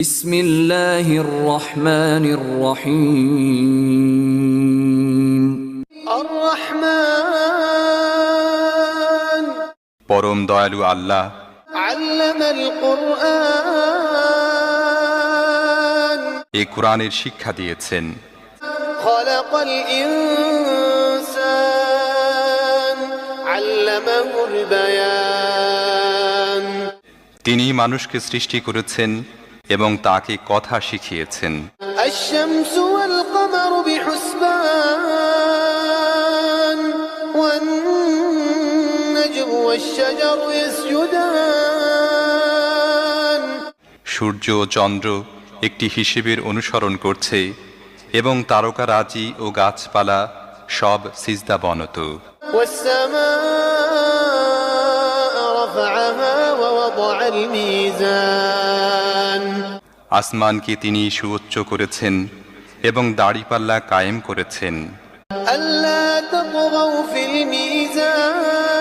বিসমিল্লাহির রহমানির রহিম। আর রহমান পরম দয়ালু আল্লাহ আল্লামাল কুরআন এই কোরআনের শিক্ষা দিয়েছেন। খলাকাল ইনসান আল্লামাহুল বায়ান তিনি মানুষকে সৃষ্টি করেছেন এবং তাকে কথা শিখিয়েছেন। الشمس والقمر بحسبان والنجم والشجر يسجدان সূর্য ও চন্দ্র একটি হিসেবের অনুসরণ করছে এবং তারকারাজি ও গাছপালা সব সিজদাবনত। والسماء رفعها ووضع الميزان আসমানকে তিনি সুউচ্চ করেছেন এবং দাড়িপাল্লা কায়েম করেছেন। ألا تطغوا في الميزان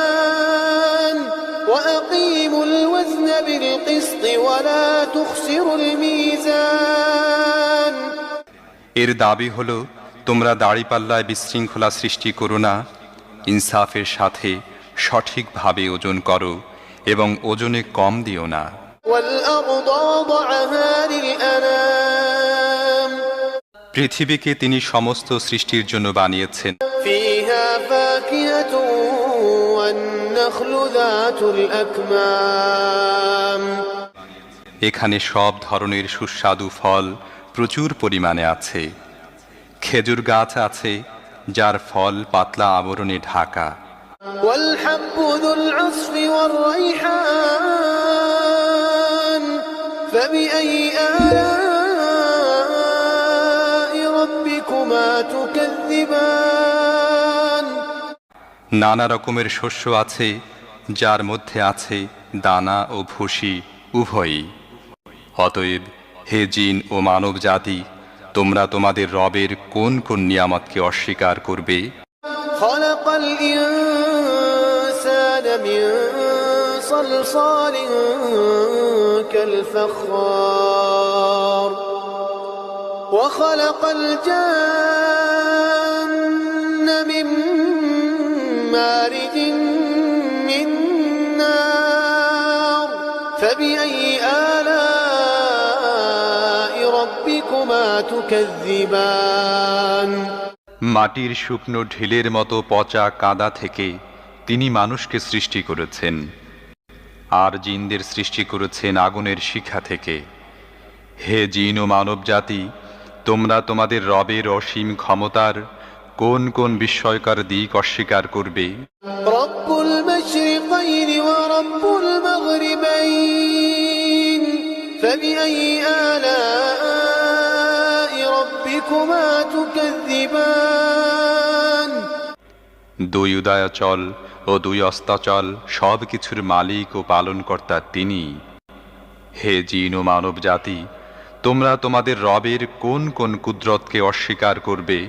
وأقيموا الوزن بالقسط ولا تخسروا الميزان এর দাবি হলো, তোমরা দাড়িপাল্লায় বিশৃঙ্খলা সৃষ্টি করো না, ইনসাফের সাথে সঠিকভাবে ওজন করো এবং ওজনে কম দিও না। والأرض وضعها للأنام পৃথিবীকে তিনি সমস্ত সৃষ্টির জন্য বানিয়েছেন। فيها فاكهة والنخل ذات الأكمام এখানে সব ধরনের সুস্বাদু ফল প্রচুর পরিমাণে আছে। খেজুর গাছ আছে যার ফল পাতলা আবরণে ঢাকা। والحب ذو العصف والريحان فبأي آلاء ربكما تكذبان নানা রকমের শস্য আছে যার মধ্যে আছে দানা ও ভুসি উভয়ই। অতএব হে জিন ও মানব জাতি, তোমরা তোমাদের রবের কোন কোন নিয়ামতকে অস্বীকার করবে? خلق الإنسان من صلصال كالفخار وخلق الجن من مارج من نار فبأي آلاء ربكما تكذبان মাটির শুকনো ঢিলের মতো পচা কাদা থেকে তিনি মানুষকে সৃষ্টি করেছেন, আর জিনদের সৃষ্টি করেছেন আগুনের শিখা থেকে। হে জিন ও মানব জাতি, তোমরা তোমাদের রবের অসীম ক্ষমতার কোন কোন বিস্ময়কর দিক অস্বীকার করবে? رب المشرقين ورب المغربين فبأي آلاء ربكما تكذبان দুই উদয়াচল ও দুই অস্তাচল সব কিছুর মালিক ও পালনকর্তা তিনি। হে জিন ও মানব জাতি, তোমরা তোমাদের রবের কোন কোন কুদরতকে অস্বীকার করবে?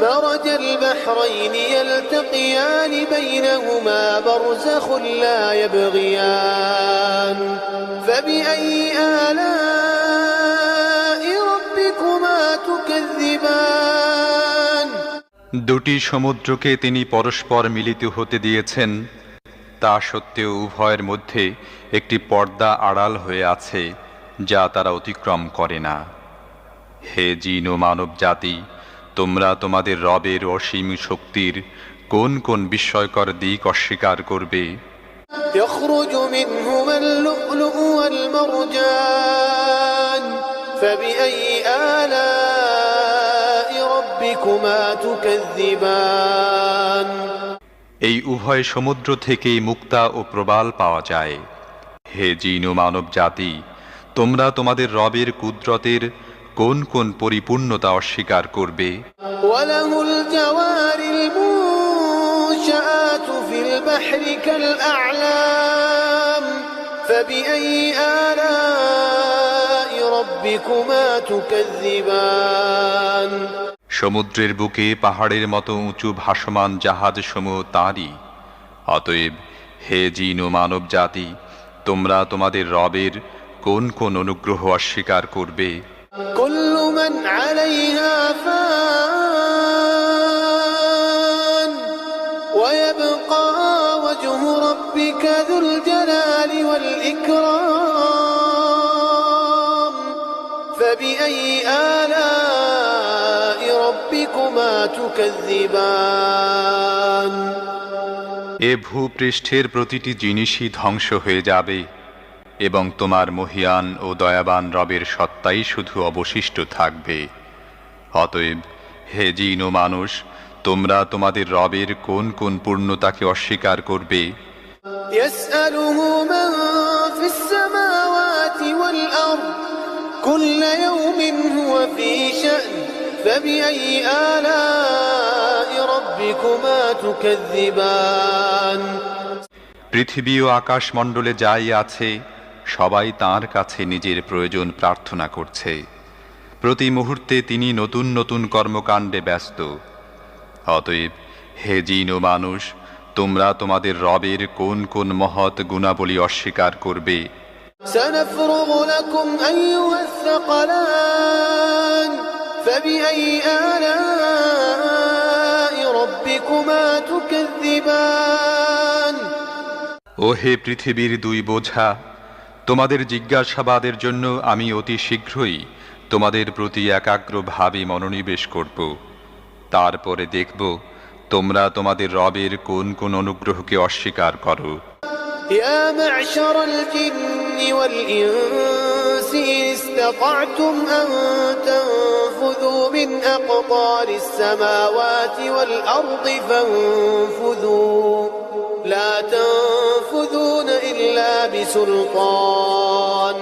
مرج البحرين يلتقيان بينهما برزخ لا يبغيان فبأي آلاء ربكما تكذبان দুটি সমুদ্রকে তিনি পরস্পর মিলিত হতে দিয়েছেন, তা সত্ত্বেও উভয়ের মধ্যে একটি পর্দা আড়াল হয়ে আছে যা তারা অতিক্রম করে না। হে জিন ও মানব জাতি, তোমরা তোমাদের রবের অসীম শক্তির কোন কোন বিস্ময়কর দিক অস্বীকার করবে? يخرج منهما اللؤلؤ والمرجان فبأي آلاء ربكما تكذبان এই উভয় সমুদ্র থেকেই মুক্তা ও প্রবাল পাওয়া যায়। হে জিন ও মানব জাতি, তোমরা তোমাদের রবের কুদরতের কোন কোন পরিপূর্ণতা অস্বীকার করবে? وله الجوار المنشآت في البحر كالأعلام فبأي آلاء ربكما تكذبان সমুদ্রের বুকে পাহাড়ের মতো উঁচু ভাসমান জাহাজসমূহ তাঁরই। অতএব হে জিন ও মানব জাতি, তোমরা তোমাদের রবের কোন কোন অনুগ্রহ অস্বীকার করবে? كل من عليها فان ويبقى وجه ربك ذو الجلال والإكرام فبأي آلاء ربكما تكذبان এ ভূপৃষ্ঠের প্রতিটি জিনিসই ধ্বংস হয়ে যাবে এবং তোমার মহিয়ান ও দয়াবান রবের সত্তাই শুধু অবশিষ্ট থাকবে। অতএব হে জিন ও মানুষ, তোমরা তোমাদের রবের কোন কোন পূর্ণতাকে অস্বীকার করবে? يسأله من في السماوات والأرض كل يوم هو في شأن فبأي آلاء ربكما تكذبان পৃথিবী ও আকাশমণ্ডলে যাই আছে সবাই তাঁর কাছে নিজের প্রয়োজন প্রার্থনা করছে। প্রতি মুহূর্তে তিনি নতুন নতুন কর্মকাণ্ডে ব্যস্ত। অতএব হে জিন ও মানুষ, তোমরা তোমাদের রবের কোন কোন মহৎ গুণাবলী অস্বীকার করবে? سنفرغ لكم أيها الثقلان فبأي آلاء ربكما تكذبان ও হে পৃথিবীর দুই বোঝা, তোমাদের জিজ্ঞাসাবাদের জন্য আমি অতি শীঘ্রই তোমাদের প্রতি একাগ্রভাবে মনোনিবেশ করব। তারপরে দেখব তোমরা তোমাদের রবের কোন কোন অনুগ্রহকে অস্বীকার করো। يا معشر الجن والإنس إن استطعتم أن تنفذوا من أقطار السماوات والأرض فانفذوا لا تنفذون إلا بسلطان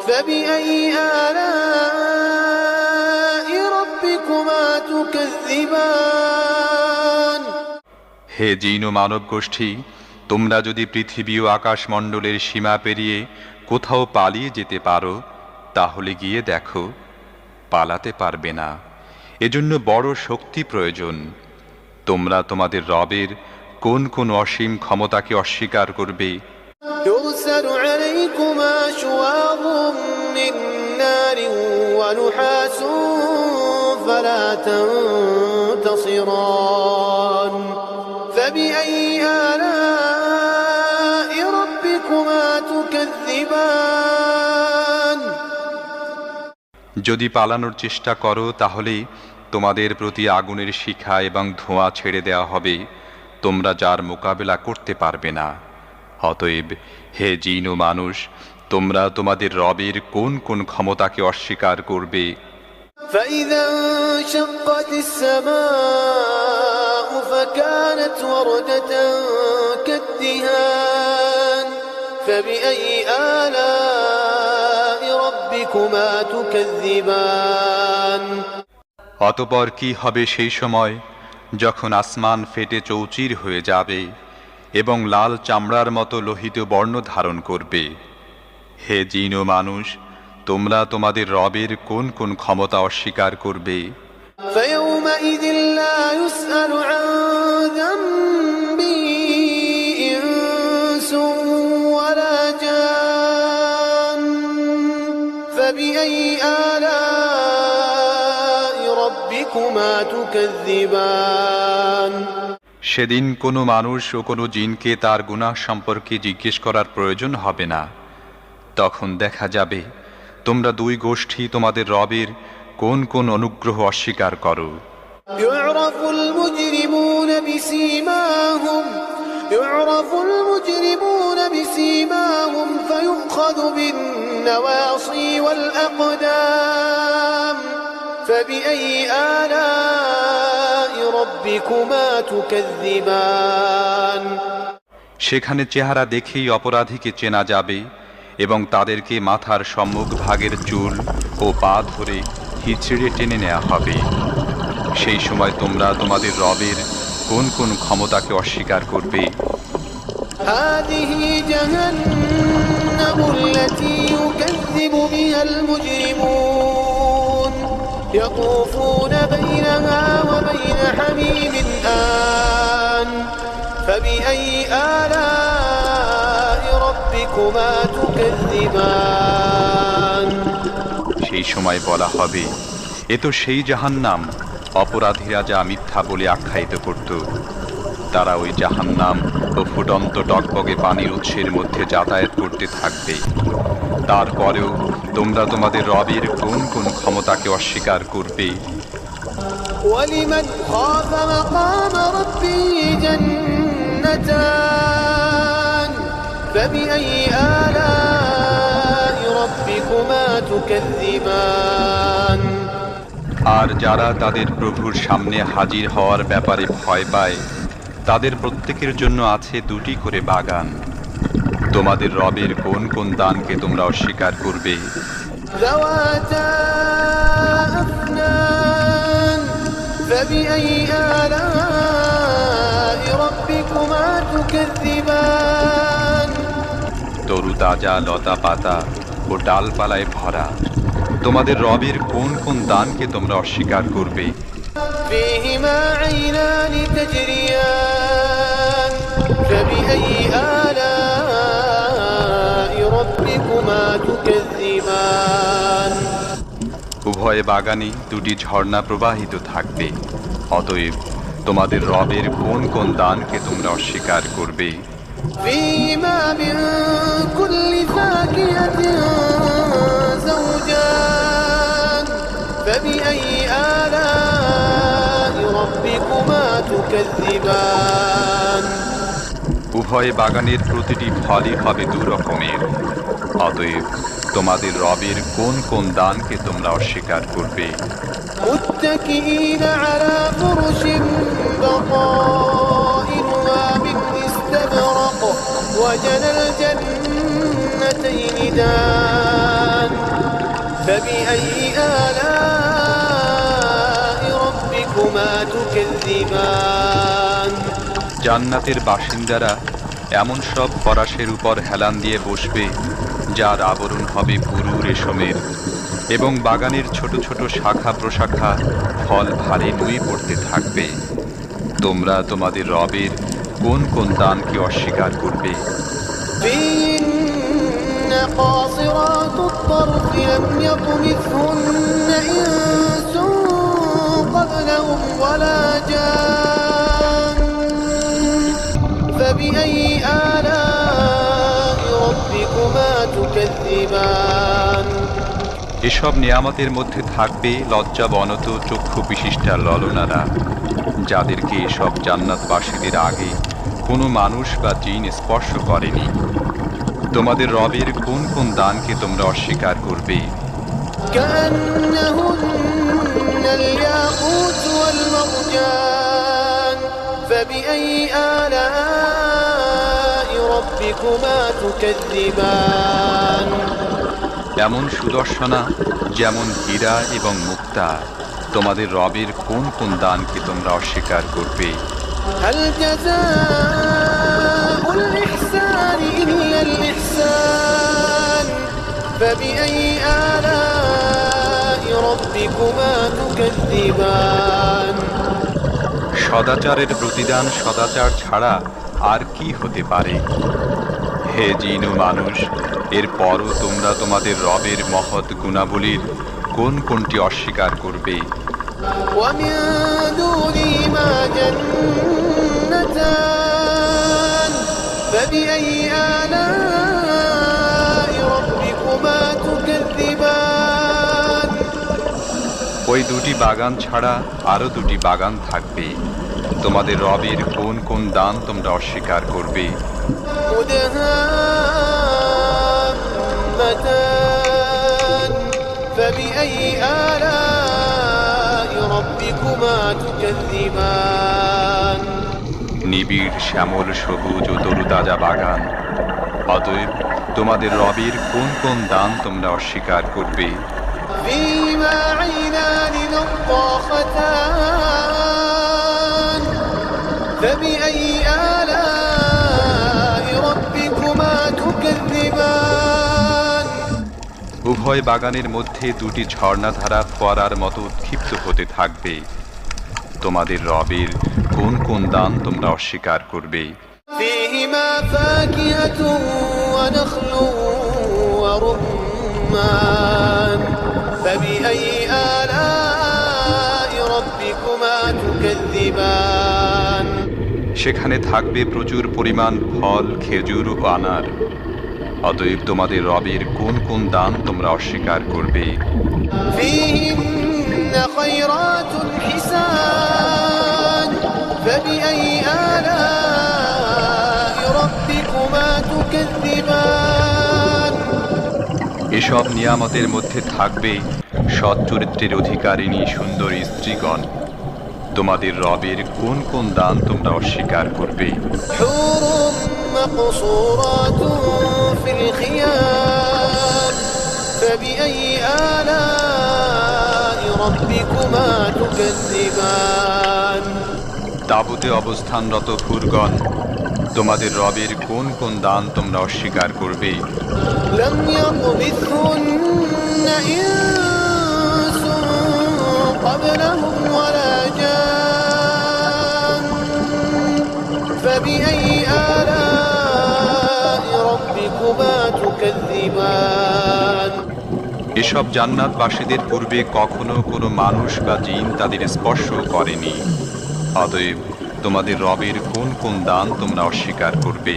فبأي آلاء ربكما تكذبان হে জিন ও মানব গোষ্ঠী, তোমরা যদি পৃথিবী ও আকাশমণ্ডলের সীমা পেরিয়ে কোথাও পালিয়ে যেতে পারো তাহলে গিয়ে দেখো, পালাতে পারবে না। এজন্য বড় শক্তি প্রয়োজন। তোমরা তোমাদের রবের কোন কোন অসীম ক্ষমতাকে অস্বীকার করবে? يرسل عليكما شواظ من نار ونحاس فلا تنتصران فبأي آلاء ربكما تكذبان যদি পালানোর চেষ্টা করো তাহলে তোমাদের প্রতি আগুনের শিখা এবং ধোঁয়া ছেড়ে দেওয়া হবে, তোমরা যার মোকাবেলা করতে পারবে না। অতএব হে জিন ও মানুষ, তোমরা তোমাদের রবের কোন কোন ক্ষমতাকে অস্বীকার করবে? فإذا انشقت السماء فكانت وردة كالدهان فبأي آلاء ربكما تكذبان অতঃপর কি হবে সেই সময় যখন আসমান ফেটে চৌচির হয়ে যাবে এবং লাল চামড়ার মতো লোহিত বর্ণ ধারণ করবে? হে জিন ও মানুষ, তোমরা তোমাদের রবের কোন কোন ক্ষমতা অস্বীকার করবে? فيومئذ لا يسأل عن ذنبه إنس ولا جان فبأي آلاء ربكما تكذبان সেদিন কোনো মানুষ ও কোনো জিনকে তার গুনাহ সম্পর্কে জিজ্ঞেস করার প্রয়োজন হবে না। তখন দেখা যাবে তোমরা দুই গোষ্ঠী তোমাদের রবের কোন কোন অনুগ্রহ অস্বীকার করো। يعرف المجرمون بسيماهم فيؤخذ بالنواصي والأقدام فبأي آلاء ربكما تكذبان সেখানে চেহারা দেখেই অপরাধীকে চেনা যাবে এবং তাদেরকে মাথার সম্মুখ ভাগের চুল ও পা ধরে হিচড়ে টেনে নেওয়া হবে। সেই সময় তোমরা তোমাদের রবের কোন কোন ক্ষমতাকে অস্বীকার করবে? هذه جهنم التي يكذب بها المجرمون يطوفون بينها وبين حميم آن فبأي آلاء ربكما تكذبان সেই সময় বলা হবে, এ তো সেই জাহান্নাম অপরাধীরা যা মিথ্যা বলে আখ্যায়িত করত। তারা ওই জাহান্নাম ও ফুটন্ত টকবগে পানির উৎসের মধ্যে যাতায়াত করতে থাকবে। তারপরেও তোমরা তোমাদের রবের কোন কোন ক্ষমতাকে অস্বীকার করবে? ولمن خاف مقام ربه جنتان فبأي آلاء ربكما تكذبان আর যারা তাদের প্রভুর সামনে হাজির হওয়ার ব্যাপারে ভয় পায়, তাদের প্রত্যেকের জন্য আছে দুটি করে বাগান। তোমাদের রবের কোন কোন দানকে তোমরা অস্বীকার করবে? ذواتا أفنان فبأي آلاء ربكما تكذبان তরুতাজা লতা পাতা ও ডালপালায় ভরা তোমাদের রবের কোন কোন দানকে তোমরা অস্বীকার করবে? فيهما عينان تجريان فبأي آلاء ربكما تكذبان উভয় বাগানে দুটি ঝর্ণা প্রবাহিত থাকবে। অতএব তোমাদের রবের কোন কোন দানকে তোমরা অস্বীকার করবে? فيهما من كل فاكهة زوجان فبأي آلاء ربكما تكذبان উভয় বাগানের প্রতিটি ফলই হবে দু রকমের। অতএব তোমাদের রবের কোন কোন দানকে তোমরা অস্বীকার করবে? متكئين على فرش بطائنها من استبرق وجنى الجنتين دان فبأي آلاء ربكما تكذبان জান্নাতের বাসিন্দারা এমন সব ফরাশের উপর হেলান দিয়ে বসবে যার আবরণ হবে পুরু রেশমের, এবং বাগানের ছোট ছোট শাখা প্রশাখা ফল ভারে নুয়ে পড়তে থাকবে। তোমরা তোমাদের রবের কোন কোন দানকে অস্বীকার করবে? فيهن قاصرات الطرف لم يطمثهن إنس قبلهم ولا جان فبأي آلاء ربكما تكذبان এসব নিয়ামতের মধ্যে থাকবে লজ্জাবনত চক্ষু বিশিষ্টা ললনারা, যাদেরকে এসব জান্নাতবাসীদের আগে কোনো মানুষ বা জিন স্পর্শ করেনি। তোমাদের রবের কোন কোন দানকে তোমরা অস্বীকার করবে? كأنهن الياقوت والمرجان فبأي آلاء ربكما تكذبان এমন সুদর্শনা যেমন হীরা এবং মুক্তা, তোমাদের রবের কোন কোন দানকে তোমরা অস্বীকার করবে? هل جزاء الإحسان إلا الإحسان فبأي آلاء ربكما تكذبان সদাচারের প্রতিদান সদাচার ছাড়া আর কি হতে পারে? হে জিন ও মানুষ, এরপরও তোমরা তোমাদের রবের মহৎ গুণাবলীর কোন কোনটি অস্বীকার করবে? ومن دونهما جنتان فبأي آلاء ربكما تكذبان ওই দুটি বাগান ছাড়া আরো দুটি বাগান থাকবে। তোমাদের রবের কোন কোন দান তোমরা অস্বীকার করবে? مدهامتان فبأي آلاء ربكما تكذبان নিবিড় শ্যামল সবুজ ও তরুতাজা বাগান। অতএব তোমাদের রবের কোন কোন দান তোমরা অস্বীকার করবে? فيهما عينان نضاختان فبأي آلاء ربكما تكذبان উভয় বাগানের মধ্যে দুটি ঝর্ণাধারা ফোয়ারার মতো উৎক্ষিপ্ত হতে থাকবে। তোমাদের রবের কোন কোন দান তোমরা অস্বীকার করবে? فيهما فاكهة ونخل ورمان فبأي آلاء ربكما تكذبان সেখানে থাকবে প্রচুর পরিমাণ ফল, খেজুর ও আনার। অতএব তোমাদের রবের কোন কোন দান তোমরা অস্বীকার করবে? فيهن خيرات حسان فبأي آلاء ربكما تكذبان এসব নিয়ামতের মধ্যে থাকবে সৎ চরিত্রের অধিকারিণী সুন্দর স্ত্রীগণ। তোমাদের রবের কোন কোন দান তোমরা অস্বীকার করবে? حور مقصورات في الخيام فبأي آلاء ربكما تكذبان তাঁবুতে অবস্থানরত হুরগণ, তোমাদের রবের কোন কোন দান তোমরা অস্বীকার করবে? لم يطمثهن إنس قبلهم ولا جان فبأي آلاء ربكما تكذبان এসব জান্নাতবাসীদের পূর্বে কখনো কোনো মানুষ বা জিন তাদের স্পর্শ করেনি। অতএব তোমাদের রবের কোন কোন দান তোমরা অস্বীকার করবে?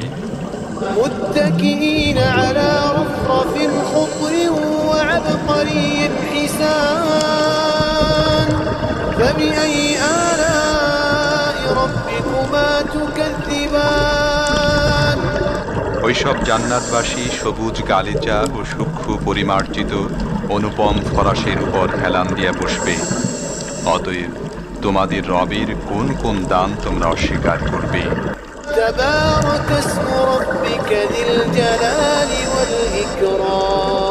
متكئين على رفرف خضر وعبقري حسان فبأي آلاء ربكما تكذبان ওইসব জান্নাতবাসী সবুজ গালিচা ও সূক্ষ্ম পরিমার্জিত অনুপম ফরাসের উপর হেলান দিয়া বসবে। অতএব তোমাদের রবের কোন কোন দান তোমরা অস্বীকার করবে? تبارك اسم ربك ذي الجلال والإكرام